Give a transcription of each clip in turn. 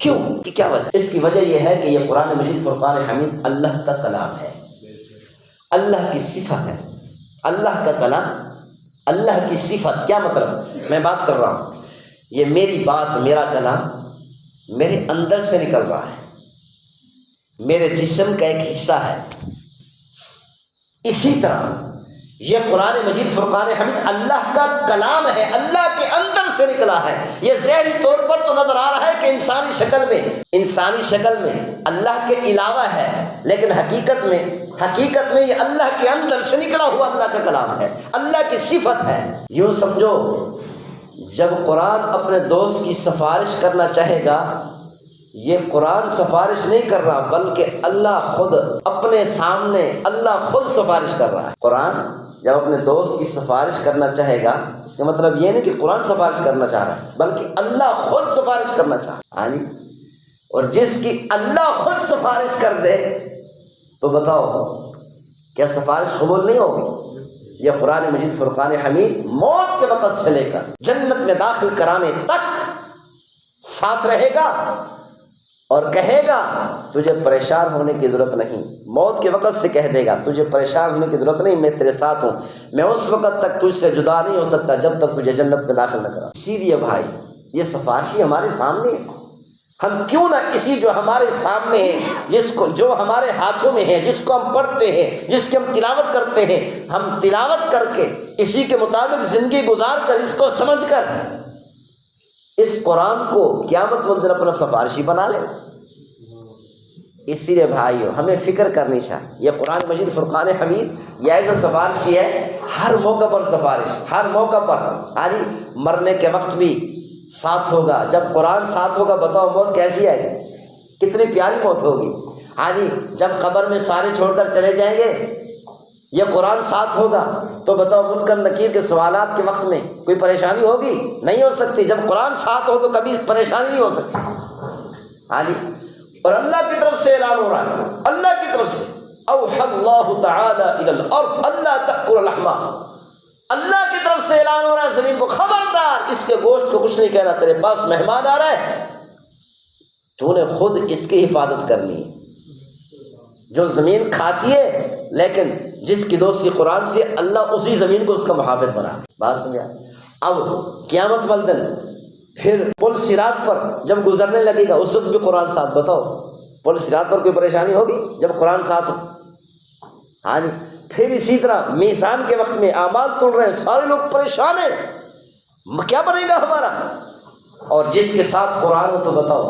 کیوں؟ کہ کیا وجہ؟ اس کی وجہ یہ ہے کہ یہ قرآن مجید فرقان حمید اللہ کا کلام ہے، اللہ کی صفت ہے۔ اللہ کا کلام، اللہ کی صفت، کیا مطلب؟ میں بات کر رہا ہوں، یہ میری بات، میرا کلام میرے اندر سے نکل رہا ہے، میرے جسم کا ایک حصہ ہے۔ اسی طرح یہ قرآن مجید فرقان حمید اللہ کا کلام ہے، اللہ کے اندر سے نکلا ہے۔ یہ ظاہری طور پر تو نظر آ رہا ہے کہ انسانی شکل میں اللہ کے علاوہ ہے، لیکن حقیقت میں یہ اللہ کے اندر سے نکلا ہوا اللہ کا کلام ہے، اللہ کی صفت ہے۔ یوں سمجھو، جب قرآن اپنے دوست کی سفارش کرنا چاہے گا، یہ قرآن سفارش نہیں کر رہا، بلکہ اللہ خود اپنے سامنے، اللہ خود سفارش کر رہا ہے۔ قرآن جب اپنے دوست کی سفارش کرنا چاہے گا، اس کا مطلب یہ نہیں کہ قرآن سفارش کرنا چاہ رہا ہے، بلکہ اللہ خود سفارش کرنا چاہ رہا ہے۔ اور جس کی اللہ خود سفارش کر دے تو بتاؤ کیا سفارش قبول نہیں ہوگی؟ یہ قرآن مجید فرقان حمید موت کے وقت سے لے کر جنت میں داخل کرانے تک ساتھ رہے گا اور کہے گا تجھے پریشان ہونے کی ضرورت نہیں۔ موت کے وقت سے کہہ دے گا تجھے پریشان ہونے کی ضرورت نہیں، میں تیرے ساتھ ہوں، میں اس وقت تک تجھ سے جدا نہیں ہو سکتا جب تک تجھے جنت میں داخل نہ کرا۔ اسی لیے بھائی یہ سفارشی ہمارے سامنے ہے، ہم کیوں نہ اسی جو ہمارے سامنے ہے، جو ہمارے ہاتھوں میں ہے، جس کو ہم پڑھتے ہیں، جس کی ہم تلاوت کرتے ہیں، ہم تلاوت کر کے اسی کے مطابق زندگی گزار کر، اس کو سمجھ کر اس قرآن کو قیامت والدن اپنا سفارشی بنا لیں۔ اسی لیے بھائیو ہمیں فکر کرنی چاہیے، یہ قرآن مجید فرقان حمید یہ ایسا سفارشی ہے، ہر موقع پر سفارش، ہر موقع پر۔ مرنے کے وقت بھی ساتھ ہوگا۔ جب قرآن ساتھ ہوگا بتاؤ موت کیسی آئے گی؟ کتنی پیاری موت ہوگی۔ جب قبر میں سارے چھوڑ کر چلے جائیں گے، یہ قرآن ساتھ ہوگا تو بتاؤ منکر نکیر کے سوالات کے وقت میں کوئی پریشانی ہوگی؟ نہیں ہو سکتی۔ جب قرآن ساتھ ہو تو کبھی پریشانی نہیں ہو سکتی۔ اور اللہ کی طرف سے اعلان ہو رہا ہے، اللہ کی طرف سے اوحى اللہ تعالی الی الارض الا تأکل لحما، اللہ کی طرف سے اعلان ہو رہا ہے زمین کو، خبردار اس کے گوشت کو کچھ نہیں کہنا، تیرے پاس مہمان آ رہا ہے، تو نے خود اس کی حفاظت کرنی ہے۔ جو زمین کھاتی ہے لیکن جس کی دوستی قرآن سے، اللہ اسی زمین کو اس کا محافظ بنا۔ بات سمجھا؟ اب قیامت والدن پھر پل صراط پر جب گزرنے لگے گا اس وقت بھی قرآن ساتھ، بتاؤ پل صراط پر کوئی پریشانی ہوگی جب قرآن ساتھ ہو؟ پھر اسی طرح میزان کے وقت میں اعمال تل رہے ہیں، سارے لوگ پریشان ہیں، کیا بنے گا ہمارا؟ اور جس کے ساتھ قرآن ہو تو بتاؤ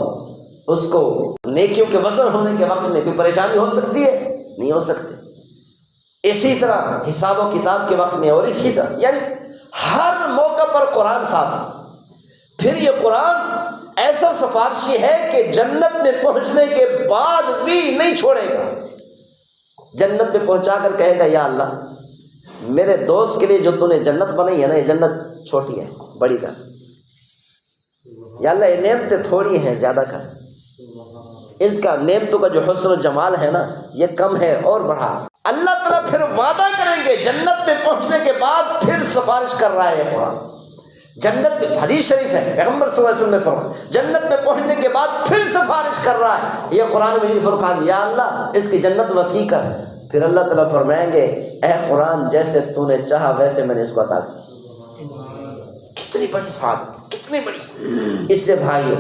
اس کو نیکیوں کے وزن ہونے کے وقت میں کوئی پریشانی ہو سکتی ہے؟ نہیں ہو سکتی۔ اسی طرح حساب و کتاب کے وقت میں، اور اسی طرح یعنی ہر موقع پر قرآن ساتھ۔ پھر یہ قرآن ایسا سفارشی ہے کہ جنت میں پہنچنے کے بعد بھی نہیں چھوڑے گا۔ جنت میں پہنچا کر کہے گا یا اللہ میرے دوست کے لیے جو تو نے جنت بنائی ہے نا، یہ جنت چھوٹی ہے، بڑی کر، یا اللہ یہ نعمتیں تھوڑی ہیں، زیادہ کر، اس کا نعمتوں کا جو حسن و جمال ہے نا یہ کم ہے، اور بڑھا۔ اللہ تعالیٰ پھر وعدہ کریں گے جنت میں پہنچنے کے بعد، پھر سفارش کر رہا ہے یہ قرآن۔ جنت میں حدیث شریف ہے، پیغمبر صلی اللہ علیہ وسلم نے فرمایا جنت میں پہنچنے کے بعد پھر سفارش کر رہا ہے یہ قرآن مجید فرقان، یا اللہ اس کی جنت وسیع کر۔ پھر اللہ تعالیٰ فرمائیں گے اے قرآن جیسے تو نے چاہا ویسے میں نے اس کو عطا کیا۔ کتنی بڑی سعادت، کتنی بڑی سعادت۔ اس لیے بھائیو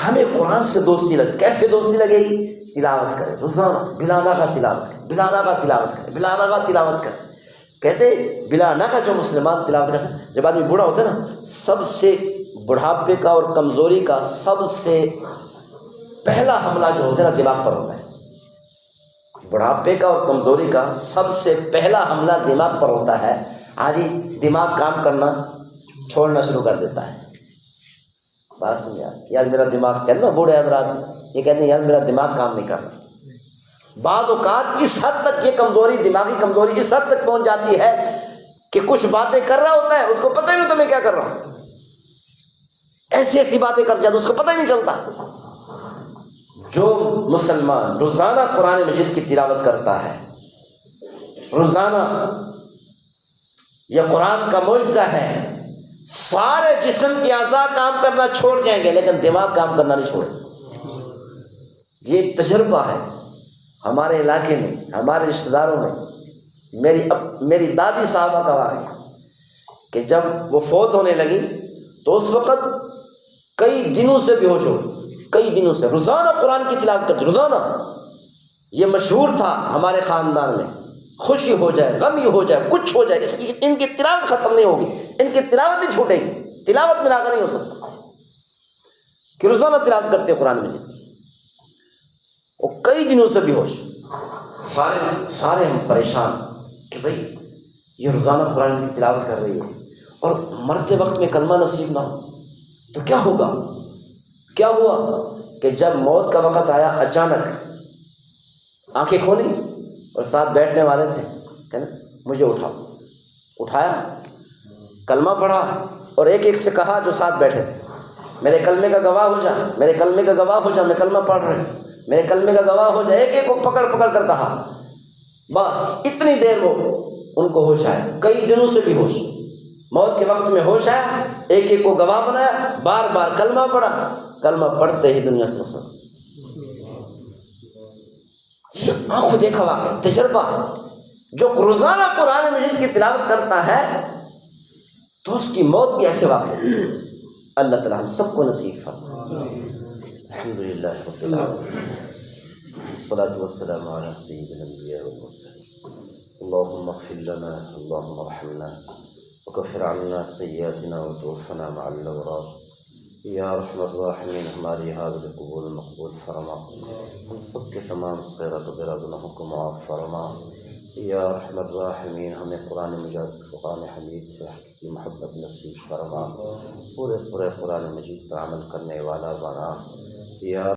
ہمیں قرآن سے دوستی لگے۔ کیسے دوستی لگے گی؟ تلاوت کرے روزانہ، بلا ناغہ تلاوت کرے، بلا ناغہ تلاوت کرے، بلا ناغہ تلاوت کرے۔ کہتے بلا ناغہ جو مسلمان تلاوت کرتے ہیں، جب آدمی بوڑھا ہوتا ہے نا، سب سے بڑھاپے کا اور کمزوری کا سب سے پہلا حملہ جو ہوتا ہے نا دماغ پر ہوتا ہے۔ بڑھاپے کا اور کمزوری کا سب سے پہلا حملہ دماغ پر ہوتا ہے۔ دماغ کام کرنا چھوڑنا شروع کر دیتا ہے۔ بات سمجھ یار میرا دماغ، کہتے نا بوڑھے حضرات یہ کہتے ہیں یار میرا دماغ کام نہیں کرتا۔ بعض اوقات اس حد تک یہ کمزوری، دماغی کمزوری اس حد تک پہنچ جاتی ہے کہ کچھ باتیں کر رہا ہوتا ہے اس کو پتہ ہی نہیں تو میں کیا کر رہا ہوں، ایسی ایسی باتیں کر جاتا اس کو پتہ ہی نہیں چلتا۔ جو مسلمان روزانہ قرآن مجید کی تلاوت کرتا ہے، روزانہ، یہ قرآن کا معجزہ ہے، سارے جسم کے اعضاء کام کرنا چھوڑ جائیں گے لیکن دماغ کام کرنا نہیں چھوڑے۔ یہ ایک تجربہ ہے ہمارے علاقے میں، ہمارے رشتہ داروں میں۔ میری دادی صاحبہ کا واقعہ کہ جب وہ فوت ہونے لگی تو اس وقت کئی دنوں سے بے ہوش ہو گئی، کئی دنوں سے روزانہ قرآن کی تلاوت کرتی، روزانہ۔ یہ مشہور تھا ہمارے خاندان میں، خوشی ہو جائے، غم ہو جائے، کچھ ہو جائے، ان کی تلاوت ختم نہیں ہوگی، ان کی تلاوت نہیں چھوٹے گی، تلاوت ملا کر نہیں ہو سکتا کہ روزانہ تلاوت کرتے قرآن مجید کی۔ وہ کئی دنوں سے بے ہوش، سارے ہم پریشان کہ بھئی یہ روزانہ قرآن کی تلاوت کر رہی ہے اور مرتے وقت میں کلمہ نصیب نہ ہو تو کیا ہوگا؟ کیا ہوا کہ جب موت کا وقت آیا، اچانک آنکھیں کھولی اور ساتھ بیٹھنے والے تھے کہ نا مجھے اٹھایا، کلمہ پڑھا اور ایک ایک سے کہا جو ساتھ بیٹھے تھے، میرے کلمے کا گواہ ہو جا، میرے کلمے کا گواہ ہو جا، میں کلمہ پڑھ رہا ہوں، میرے کلمے کا گواہ ہو جا۔ ایک ایک کو پکڑ کر کہا، بس اتنی دیر وہ ان کو ہوش آیا، کئی دنوں سے بھی ہوش، موت کے وقت میں ہوش آیا، ایک ایک کو گواہ بنایا، بار بار کلمہ پڑھا، کلمہ پڑھتے ہی دنیا سے رخصت۔ یہ آنکھوں دیکھا واقعہ، تجربہ۔ جو روزانہ قرآن مجید کی تلاوت کرتا ہے تو اس کی موت بھی ایسے واقع ہے۔ اللہ تعالیٰ ہم سب کو نصیب فرمائے۔ الحمدللہ رب العالمین، والصلاة والسلام علی سید الانبیاء والمرسلین، اللہم اغفر لنا، اللہم ارحمنا، وکفر عنا سیئاتنا وتوفنا مع الابرار۔ یا رحم الراحمین، ہماری حاضر قبول مقبول فرما، ہم سب کے تمام صغیرات و کبیرہ گناہوں کو معاف فرما۔ یا رحم الراحمین، ہمیں قرآن مجید، فرقان حمید سے حقیقی محبت نصیب فرما، پورے قرآن مجید پر عمل کرنے والا بنا۔ یا